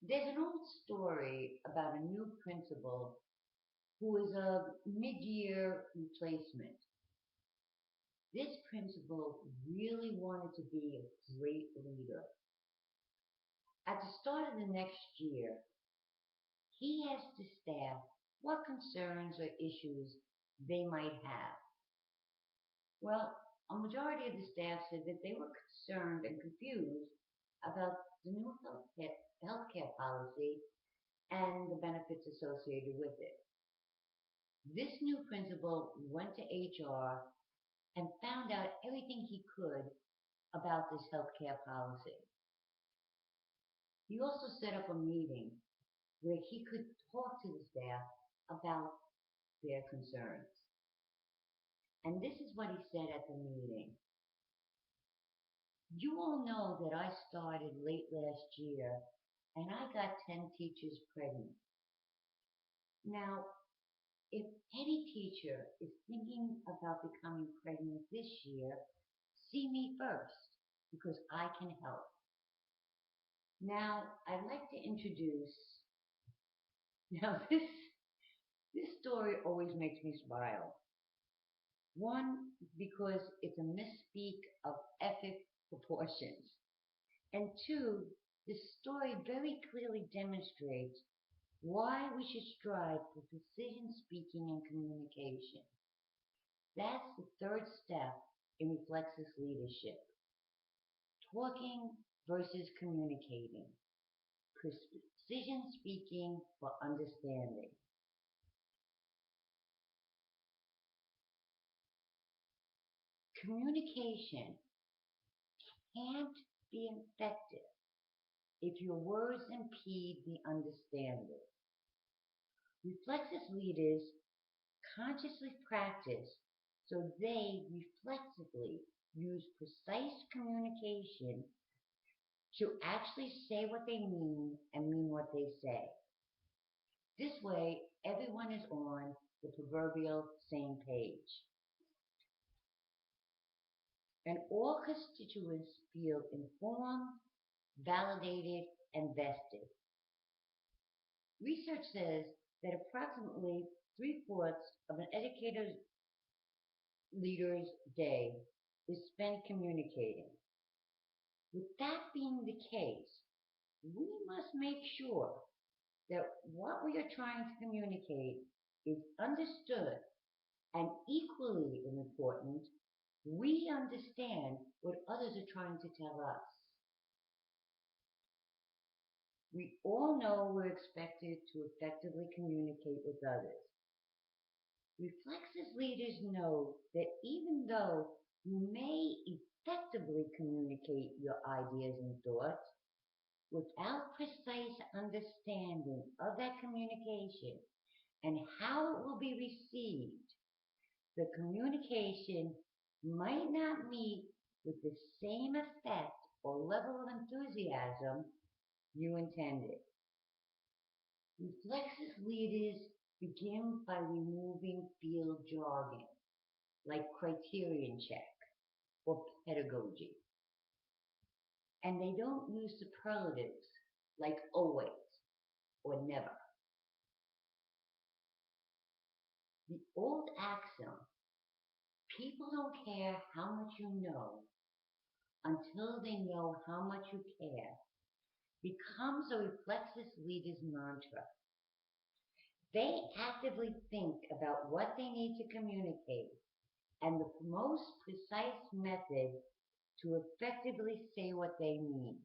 There's an old story about a new principal who is a mid-year replacement. This principal really wanted to be a great leader. At the start of the next year, he asked the staff what concerns or issues they might have. Well, a majority of the staff said that they were concerned and confused about the new healthcare policy and the benefits associated with it. This new principal went to HR and found out everything he could about this healthcare policy. He also set up a meeting where he could talk to the staff about their concerns. And this is what he said at the meeting. You all know that I started late last year and I got 10 teachers pregnant. Now, if any teacher is thinking about becoming pregnant this year, see me first because I can help. Now, I'd like to introduce, now this story always makes me smile. One, because it's a misspeak of epic proportions. And two, this story very clearly demonstrates why we should strive for precision speaking and communication. That's the third step in Reflexis leadership. Talking versus communicating. Precision speaking for understanding. Communication can't be effective if your words impede the understanding. Reflexis leaders consciously practice so they reflexively use precise communication to actually say what they mean and mean what they say. This way, everyone is on the proverbial same page. And all constituents feel informed, validated, and vested. Research says that approximately three-fourths of an educator leader's day is spent communicating. With that being the case, we must make sure that what we are trying to communicate is understood, and equally important, we understand what others are trying to tell us. We all know we're expected to effectively communicate with others. Reflexis leaders know that even though you may effectively communicate your ideas and thoughts, without precise understanding of that communication and how it will be received, the communication might not meet with the same effect or level of enthusiasm you intended. Reflexis leaders begin by removing field jargon, like criterion check or pedagogy. And they don't use superlatives like always or never. The old axiom, people don't care how much you know until they know how much you care, becomes a Reflexis leader's mantra. They actively think about what they need to communicate and the most precise method to effectively say what they mean.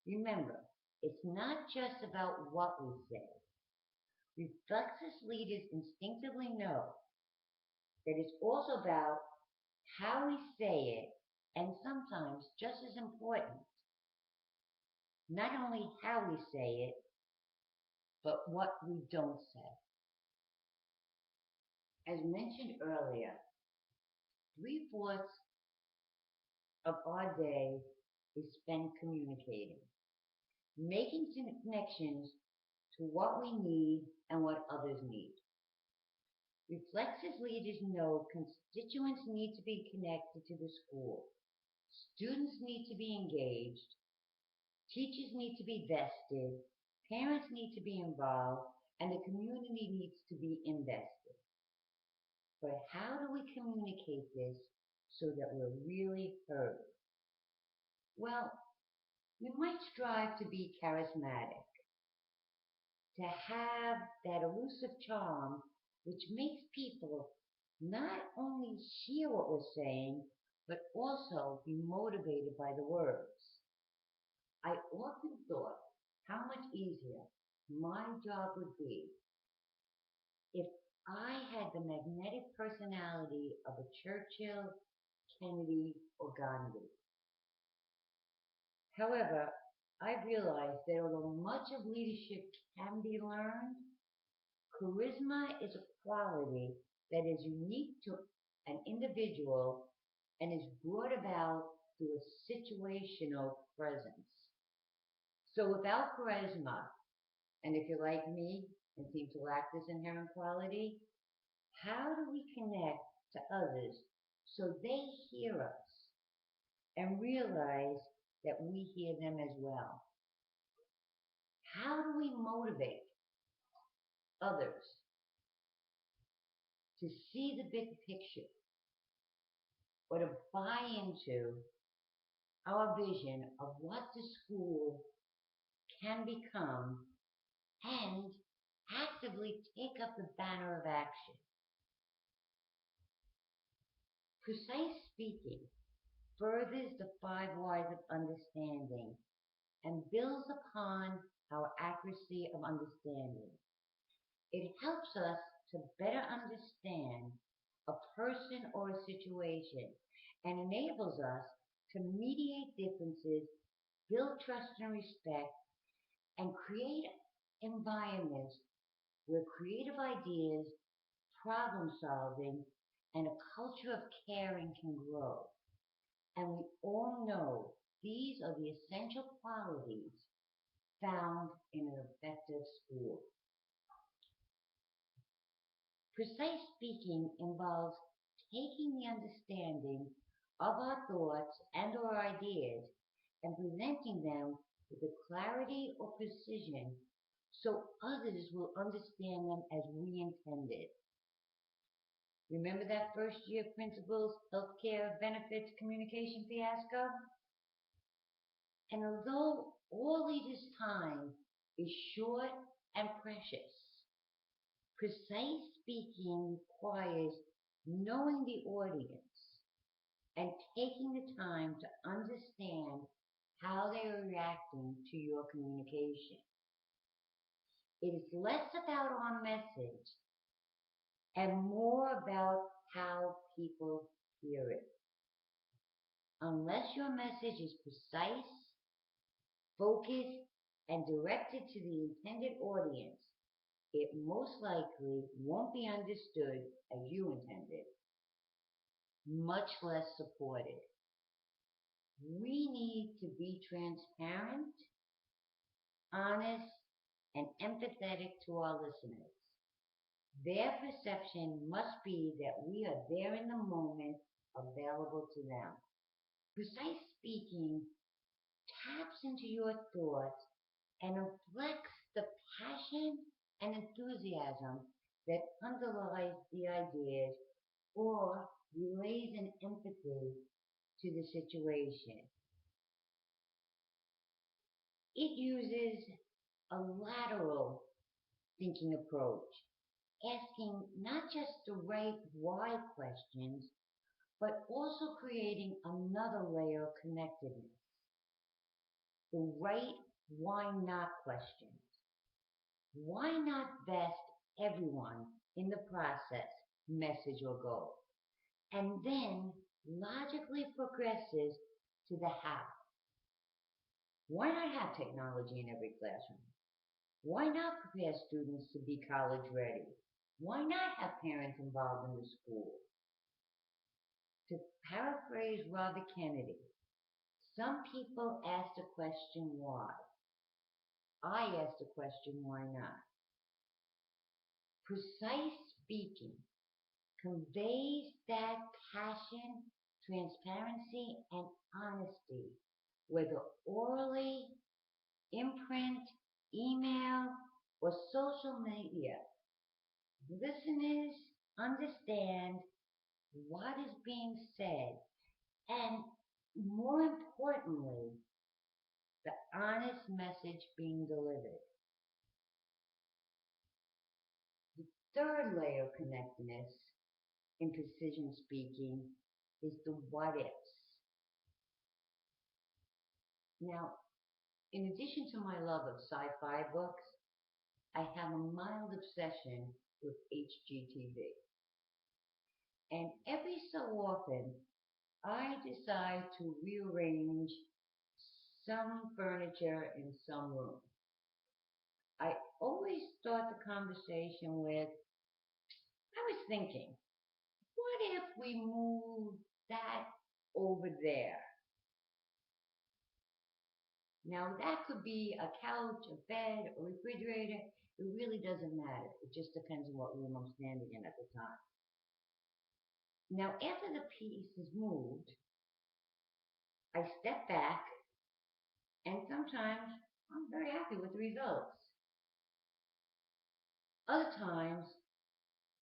Remember, it's not just about what we say. Reflexis leaders instinctively know that it's also about how we say it, and sometimes just as important, not only how we say it, but what we don't say. As mentioned earlier, three-fourths of our day is spent communicating, making connections to what we need and what others need. Reflexis leaders know constituents need to be connected to the school. Students need to be engaged. Teachers need to be vested. Parents need to be involved and the community needs to be invested. But how do we communicate this so that we're really heard? Well, we might strive to be charismatic, to have that elusive charm which makes people not only hear what we're saying, but also be motivated by the words. I often thought how much easier my job would be if I had the magnetic personality of a Churchill, Kennedy, or Gandhi. However, I realized that although much of leadership can be learned, charisma is a quality that is unique to an individual and is brought about through a situational presence. So without charisma, and if you're like me and seem to lack this inherent quality, how do we connect to others so they hear us and realize that we hear them as well? How do we motivate others to see the big picture or to buy into our vision of what the school can become and actively take up the banner of action? Precise speaking furthers the five whys of understanding and builds upon our accuracy of understanding. It helps us to better understand a person or a situation and enables us to mediate differences, build trust and respect, and create environments where creative ideas, problem solving, and a culture of caring can grow. And we all know these are the essential qualities found in an effective school. Precise speaking involves taking the understanding of our thoughts and our ideas and presenting them with a clarity or precision so others will understand them as we intended. Remember that first year principles, healthcare benefits, communication fiasco? And although all leaders' time is short and precious, precise speaking requires knowing the audience and taking the time to understand how they are reacting to your communication. It is less about our message and more about how people hear it. Unless your message is precise, focused, and directed to the intended audience, it most likely won't be understood as you intended, much less supported. We need to be transparent, honest, and empathetic to our listeners. Their perception must be that we are there in the moment, available to them. Precise speaking taps into your thoughts and reflects the passion and enthusiasm that underlies the ideas or relays an empathy to the situation. It uses a lateral thinking approach, asking not just the right why questions, but also creating another layer of connectedness, the right why not questions. Why not best everyone in the process, message, or goal? And then logically progresses to the how. Why not have technology in every classroom? Why not prepare students to be college ready? Why not have parents involved in the school? To paraphrase Robert Kennedy, some people ask the question why. I ask the question why not. Precise speaking conveys that passion, transparency, and honesty, whether orally, in print, email, or social media, listeners understand what is being said and, more importantly, the honest message being delivered. The third layer of connectedness in precision speaking is the what ifs. Now, in addition to my love of sci-fi books, I have a mild obsession with HGTV. And every so often, I decide to rearrange some furniture in some room. I always start the conversation with, I was thinking, what if we move that over there? Now, that could be a couch, a bed, a refrigerator. It really doesn't matter. It just depends on what room I'm standing in at the time. Now, after the piece is moved, I step back, and sometimes I'm very happy with the results. Other times,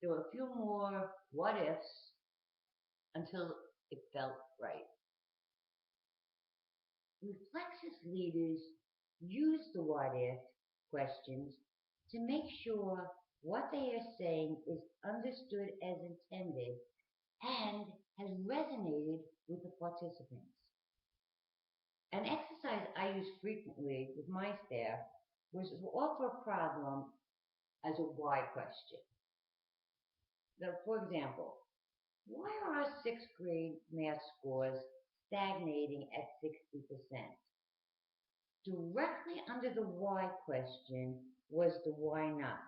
there were a few more what ifs until it felt right. Reflexes leaders use the what if questions to make sure what they are saying is understood as intended and has resonated with the participants. An exercise I use frequently with my staff was to offer a problem as a why question. So, for example, why are our sixth grade math scores stagnating at 60%? Directly under the why question was the why not.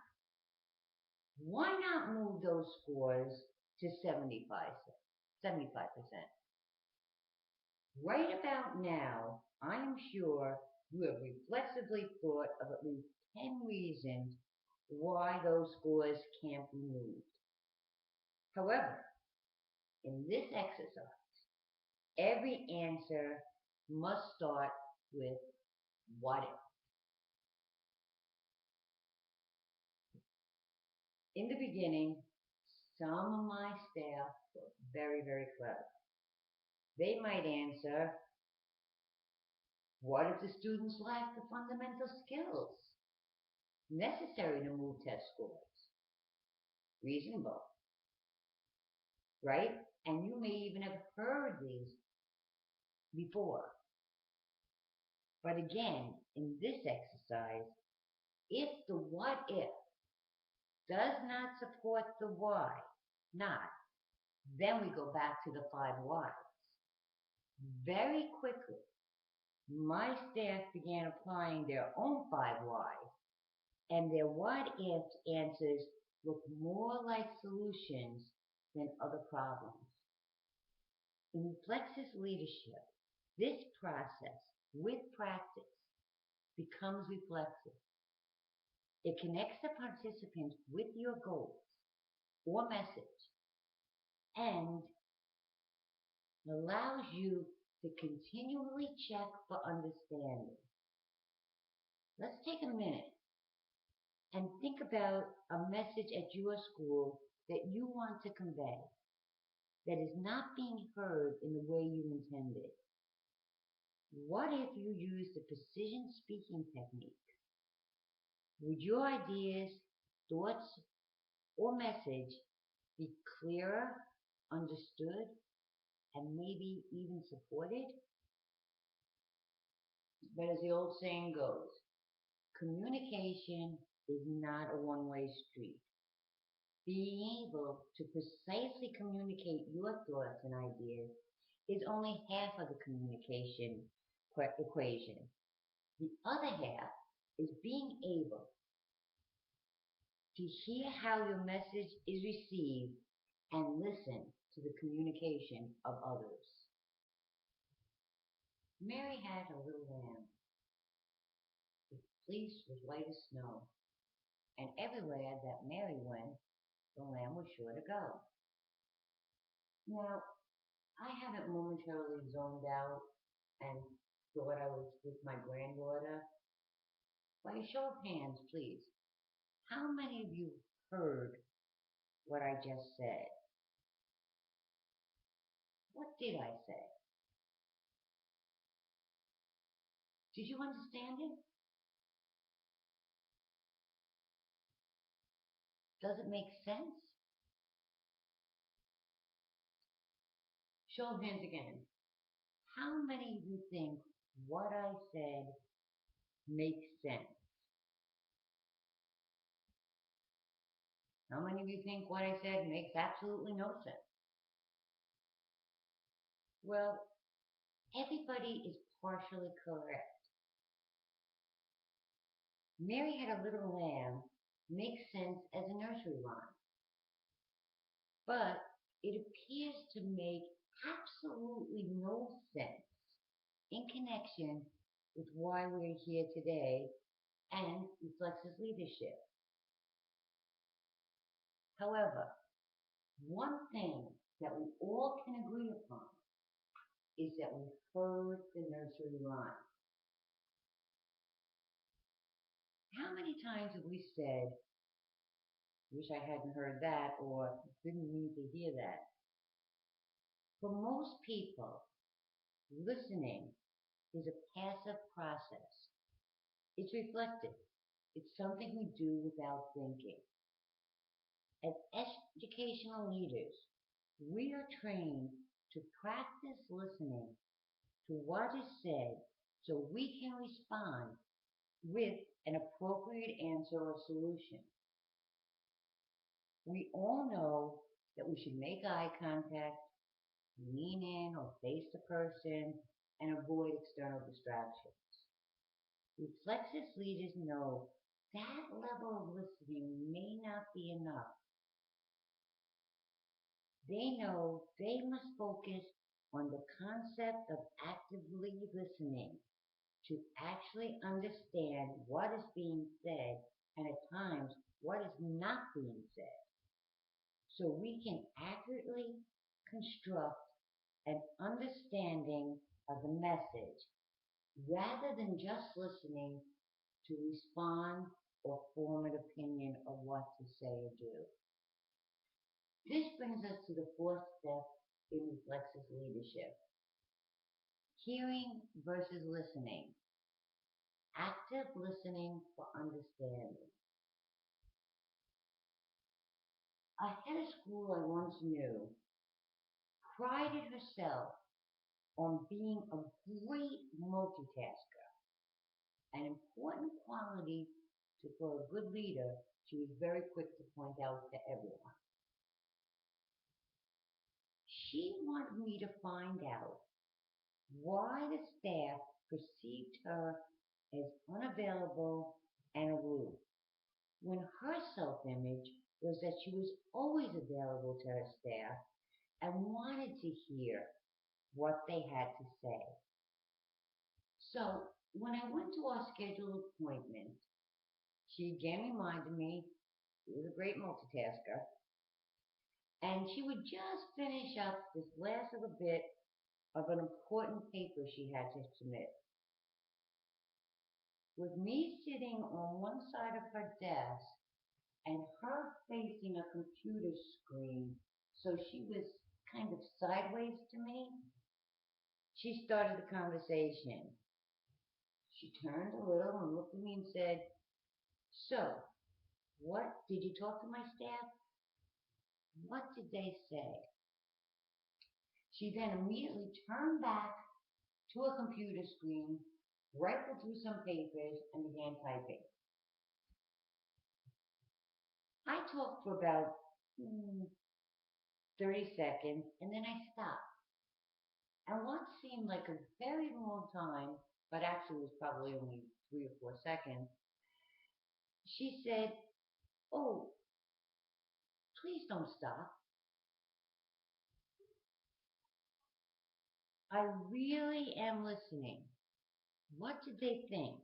Why not move those scores to 75%? Right about now, I am sure you have reflexively thought of at least 10 reasons why those scores can't be moved. However, in this exercise, every answer must start with what if. In the beginning, some of my staff were very, very clever. They might answer, what if the students lack the fundamental skills necessary to move test scores? Reasonable, right? And you may even have heard these before. But again, in this exercise, if the what if does not support the why not, then we go back to the 5 whys. Very quickly, my staff began applying their own 5 whys, and their what if answers look more like solutions than other problems. In Reflexes leadership, this process, with practice, becomes reflexive. It connects the participant with your goals or message and allows you to continually check for understanding. Let's take a minute and think about a message at your school that you want to convey that is not being heard in the way you intended. What if you use the precision speaking technique? Would your ideas, thoughts, or message be clearer, understood, and maybe even supported? But as the old saying goes, communication is not a one-way street. Being able to precisely communicate your thoughts and ideas is only half of the communication equation. The other half is being able to hear how your message is received and listen to the communication of others. Mary had a little lamb. Its fleece was white as snow, and everywhere that Mary went, the lamb was sure to go. Now, I haven't momentarily zoned out and thought I was with my granddaughter, By a show of hands, please, how many of you heard what I just said? What did I say? Did you understand it? Does it make sense? Show of hands again. How many of you think what I said makes sense? How many of you think what I said makes absolutely no sense? Well, everybody is partially correct. Mary Had a Little Lamb makes sense as a nursery rhyme, but it appears to make absolutely no sense in connection with why we're here today and Reflex's leadership. However, one thing that we all can agree upon is that we heard the nursery rhyme. How many times have we said, wish I hadn't heard that, or didn't need to hear that? For most people, listening is a passive process. It's reflective. It's something we do without thinking. As educational leaders, we are trained to practice listening to what is said so we can respond with an appropriate answer or solution. We all know that we should make eye contact, lean in or face the person, and avoid external distractions. Reflexive leaders know that level of listening may not be enough. They know they must focus on the concept of actively listening to actually understand what is being said and at times what is not being said, so we can accurately construct an understanding of the message rather than just listening to respond or form an opinion of what to say or do. This brings us to the fourth step in Reflexive leadership. Hearing versus listening. Active listening for understanding. A head of school I once knew prided herself on being a great multitasker, an important quality for a good leader she was very quick to point out to everyone. She wanted me to find out why the staff perceived her as unavailable and aloof, when her self-image was that she was always available to her staff and wanted to hear what they had to say. So when I went to our scheduled appointment, she again reminded me she was a great multitasker, and she would just finish up this last little bit of an important paper she had to submit. With me sitting on one side of her desk and her facing a computer screen, so she was kind of sideways to me, she started the conversation. She turned a little and looked at me and said, "So, what, did you talk to my staff? What did they say?" She then immediately turned back to a computer screen, rifled through some papers, and began typing. I talked for about 30 seconds, and then I stopped. And what seemed like a very long time, but actually was probably only 3 or 4 seconds, she said, "Oh, please don't stop. I really am listening. What did they think?"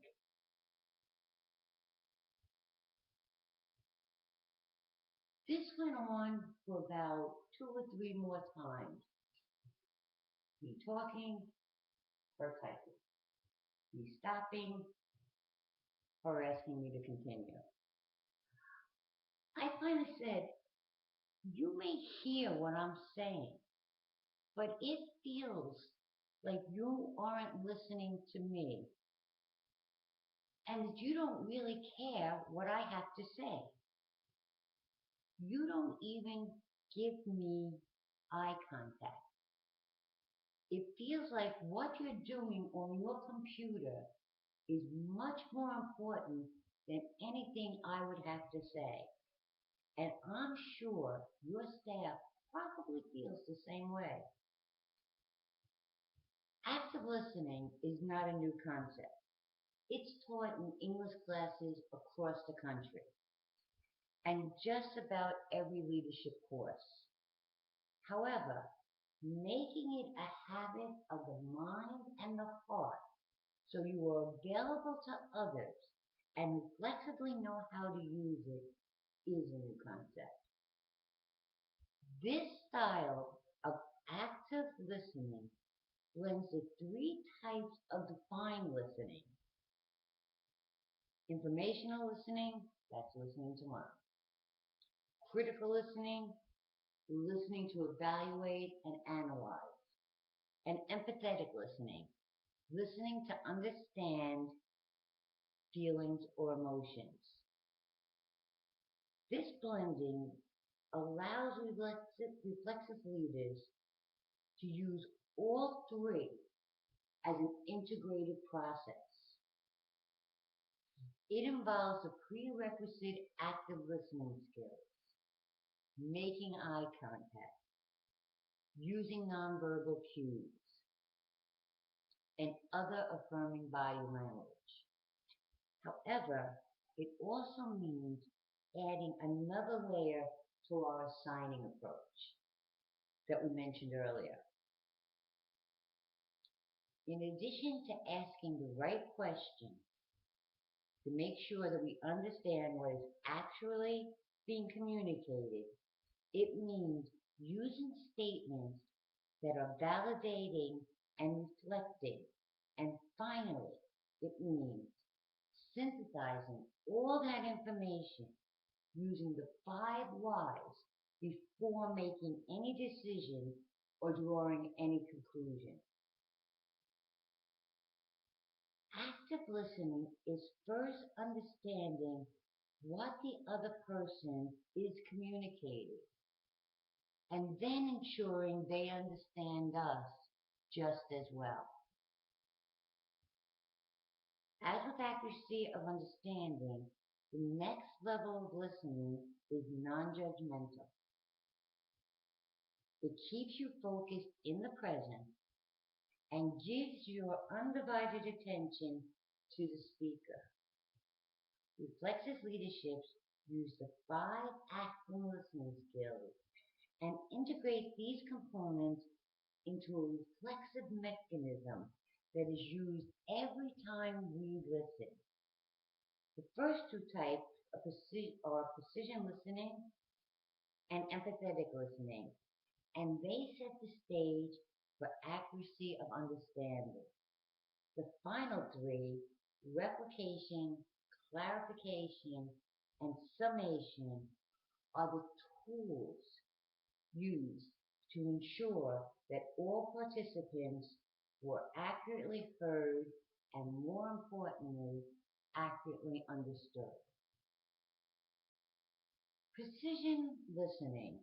This went on for about 2 or 3 more times. Me talking, her typing. Me stopping, her asking me to continue. I finally said, you may hear what I'm saying, but it feels like you aren't listening to me and that you don't really care what I have to say. You don't even give me eye contact. It feels like what you're doing on your computer is much more important than anything I would have to say. And I'm sure your staff probably feels the same way. Active listening is not a new concept. It's taught in English classes across the country and just about every leadership course. However, making it a habit of the mind and the heart so you are available to others and flexibly know how to use it is a new concept. This style of active listening blends the three types of defined listening. Informational listening, that's listening to learn. Critical listening, listening to evaluate and analyze. And empathetic listening, listening to understand feelings or emotions. This blending allows reflexive leaders to use all three as an integrated process. It involves the prerequisite active listening skills, making eye contact, using nonverbal cues, and other affirming body language. However, it also means adding another layer to our assigning approach that we mentioned earlier. In addition to asking the right question to make sure that we understand what is actually being communicated, it means using statements that are validating and reflecting. And finally, it means synthesizing all that information using the 5 whys before making any decision or drawing any conclusion. Active listening is first understanding what the other person is communicating and then ensuring they understand us just as well. As with accuracy of understanding, the next level of listening is non-judgmental. It keeps you focused in the present and gives your undivided attention to the speaker. Reflexive leaderships use the 5 active listening skills and integrate these components into a reflexive mechanism that is used every time we listen. The first 2 types are precision listening and empathetic listening, and they set the stage for accuracy of understanding. The final 3, replication, clarification, and summation, are the tools used to ensure that all participants were accurately heard and, more importantly, accurately understood. Precision listening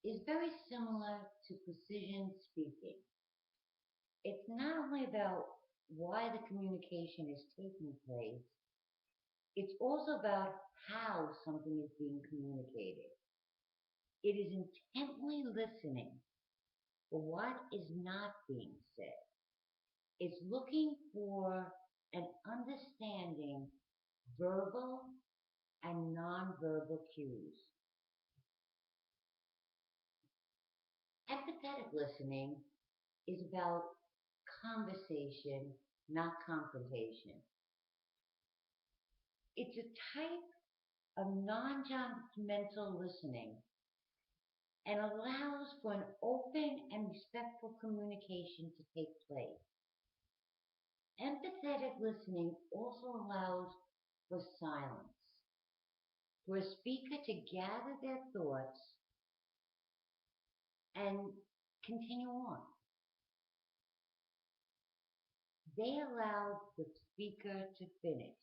is very similar to precision speaking. It's not only about why the communication is taking place, it's also about how something is being communicated. It is intently listening for what is not being said. It's looking for and understanding verbal and nonverbal cues. Empathetic listening is about conversation, not confrontation. It's a type of non-judgmental listening and allows for an open and respectful communication to take place. Empathetic listening also allows for silence, for a speaker to gather their thoughts and continue on. They allowed the speaker to finish.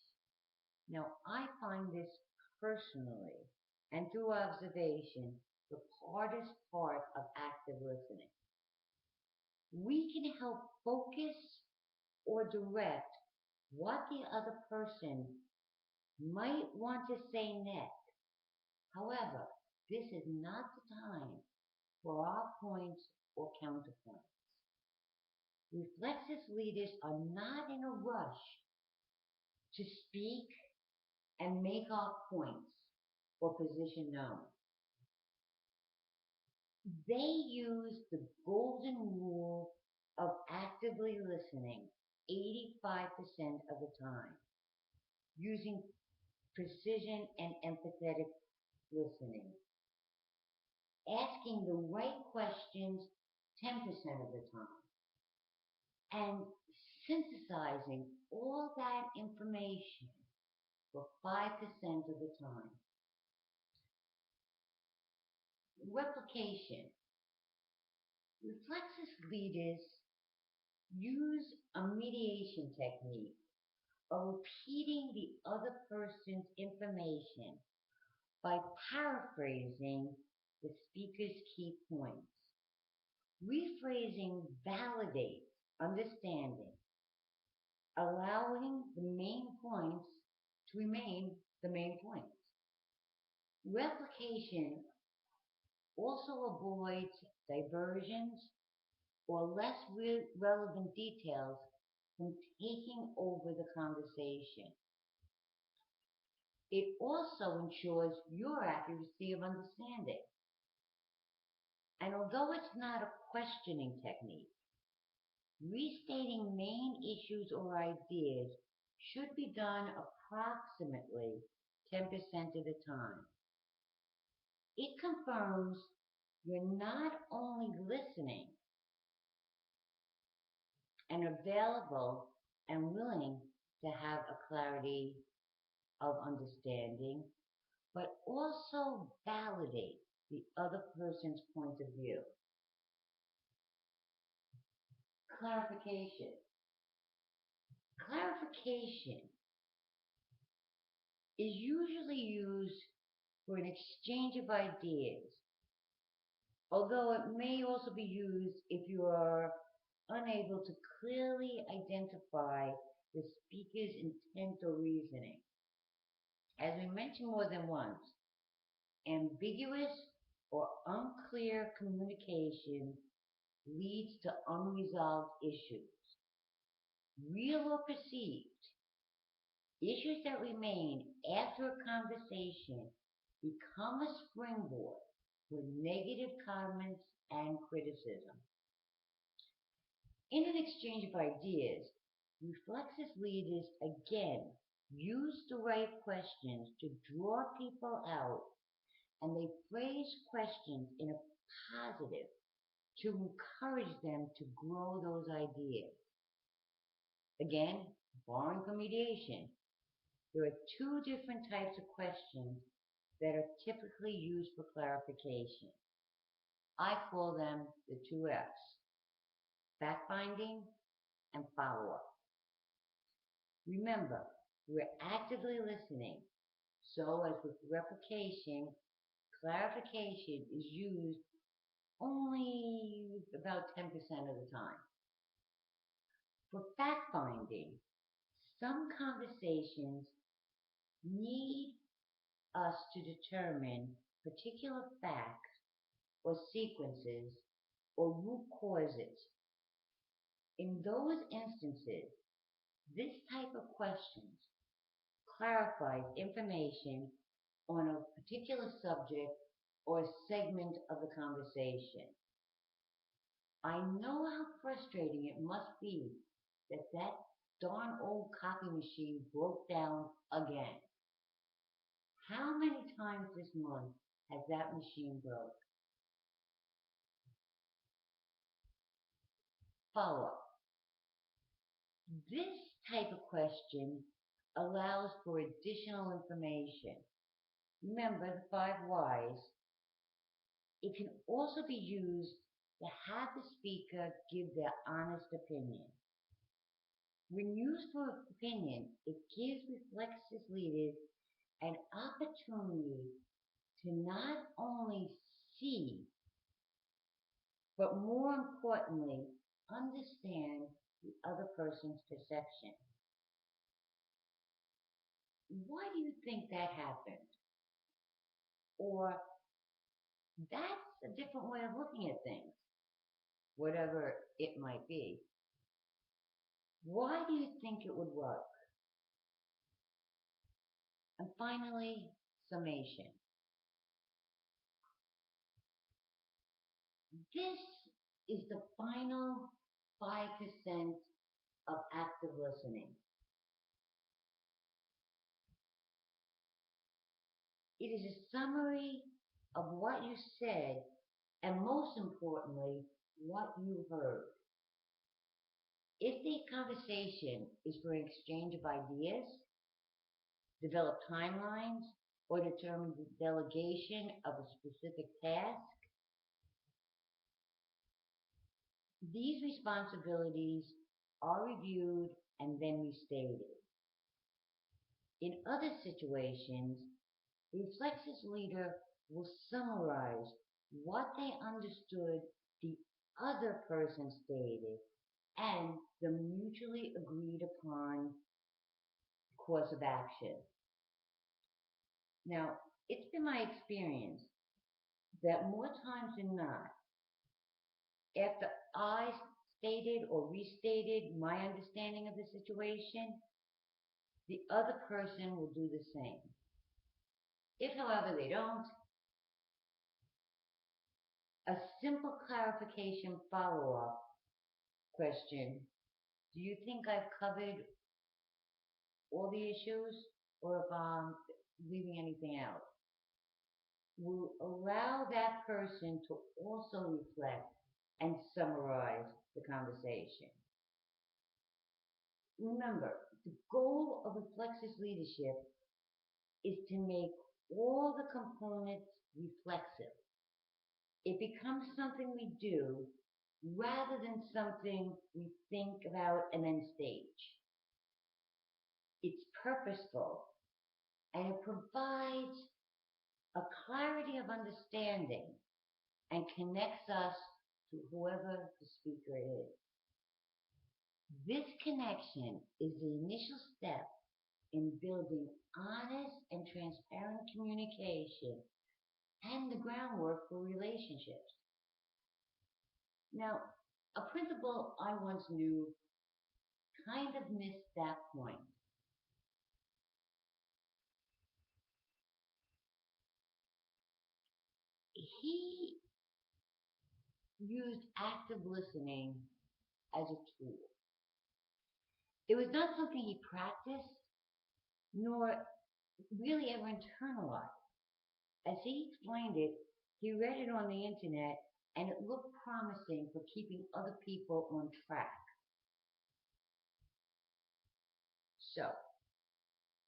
Now, I find this personally and through observation the hardest part of active listening. We can help focus or direct what the other person might want to say next. However, this is not the time for our points or counterpoints. Reflexive leaders are not in a rush to speak and make our points or position known. They use the golden rule of actively listening 85% of the time, using precision and empathetic listening, asking the right questions 10% of the time, and synthesizing all that information for 5% of the time. Replication. Reflexive leaders use a mediation technique of repeating the other person's information by paraphrasing the speaker's key points. Rephrasing validates understanding, allowing the main points to remain the main points. Replication also avoids diversions or less relevant details from taking over the conversation. It also ensures your accuracy of understanding. And although it's not a questioning technique, restating main issues or ideas should be done approximately 10% of the time. It confirms you're not only listening and available and willing to have a clarity of understanding, but also validate the other person's point of view. Clarification. Clarification is usually used for an exchange of ideas, although it may also be used if you are unable to clearly identify the speaker's intent or reasoning. As we mentioned more than once, ambiguous or unclear communication leads to unresolved issues, real or perceived. Issues that remain after a conversation become a springboard for negative comments and criticism. In an exchange of ideas, reflexive leaders again use the right questions to draw people out, and they phrase questions in a positive to encourage them to grow those ideas. Again, borrowing from mediation, there are two different types of questions that are typically used for clarification. I call them the two F's: fact-finding and follow-up. Remember, we're actively listening, so as with replication, clarification is used only about 10% of the time. For fact-finding, some conversations need us to determine particular facts or sequences or root causes. In those instances, this type of questions clarifies information on a particular subject or segment of the conversation. I know how frustrating it must be that darn old copy machine broke down again. How many times this month has that machine broke? Follow-up. This type of question allows for additional information. Remember the five whys. It can also be used to have the speaker give their honest opinion. When used for opinion, it gives Reflexis leaders an opportunity to not only see, but more importantly, understand the other person's perception. Why do you think that happened? Or that's a different way of looking at things, whatever it might be. Why do you think it would work? And finally, summation. This is the final 5% of active listening. It is a summary of what you said, and most importantly, what you heard. If the conversation is for an exchange of ideas, develop timelines, or determine the delegation of a specific task, these responsibilities are reviewed and then restated. In other situations, the Reflexis leader will summarize what they understood the other person stated and the mutually agreed upon course of action. Now, it's been my experience that more times than not, after I stated or restated my understanding of the situation, the other person will do the same. If, however, they don't, a simple clarification follow-up question: do you think I've covered all the issues, or if I'm leaving anything out? Will allow that person to also reflect and summarize the conversation. Remember, the goal of Reflexis leadership is to make all the components reflexive. It becomes something we do rather than something we think about and then stage. It's purposeful, and it provides a clarity of understanding and connects us to whoever the speaker is. This connection is the initial step in building honest and transparent communication and the groundwork for relationships. Now, a principal I once knew kind of missed that point. He used active listening as a tool. It was not something he practiced, nor really ever internalized. As he explained it, he read it on the internet and it looked promising for keeping other people on track. So,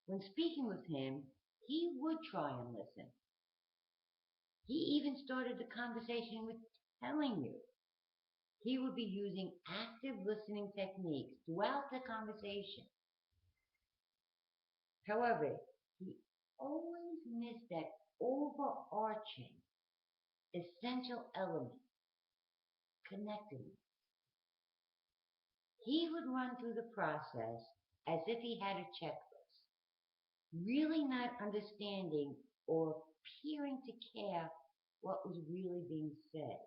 when speaking with him, he would try and listen. He even started the conversation with telling you he would be using active listening techniques throughout the conversation. However, he always missed that overarching, essential element: connectedness. He would run through the process as if he had a checklist, really not understanding or appearing to care what was really being said.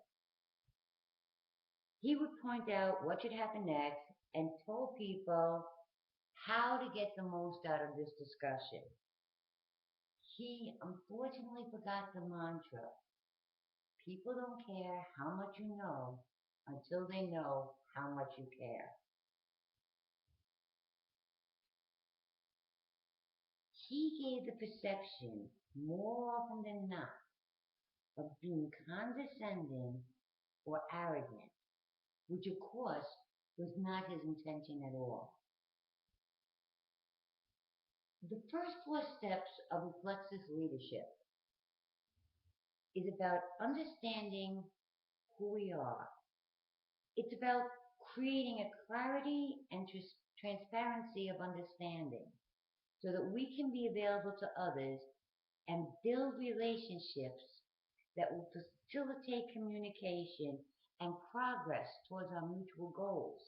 He would point out what should happen next and told people how to get the most out of this discussion. He unfortunately forgot the mantra: people don't care how much you know until they know how much you care. He gave the perception, more often than not, of being condescending or arrogant, which of course was not his intention at all. The first four steps of reflexive leadership is about understanding who we are. It's about creating a clarity and transparency of understanding so that we can be available to others and build relationships that will facilitate communication and progress towards our mutual goals.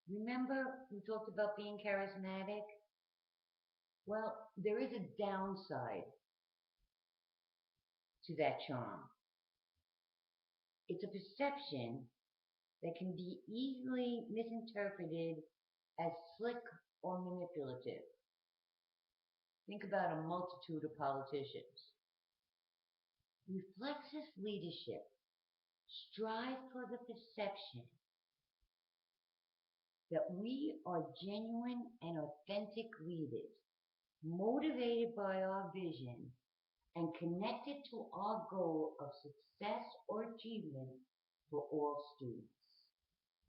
Remember, we talked about being charismatic? Well, there is a downside to that charm. It's a perception that can be easily misinterpreted as slick or manipulative. Think about a multitude of politicians. Reflexive leadership strives for the perception that we are genuine and authentic leaders, motivated by our vision and connected to our goal of success or achievement for all students.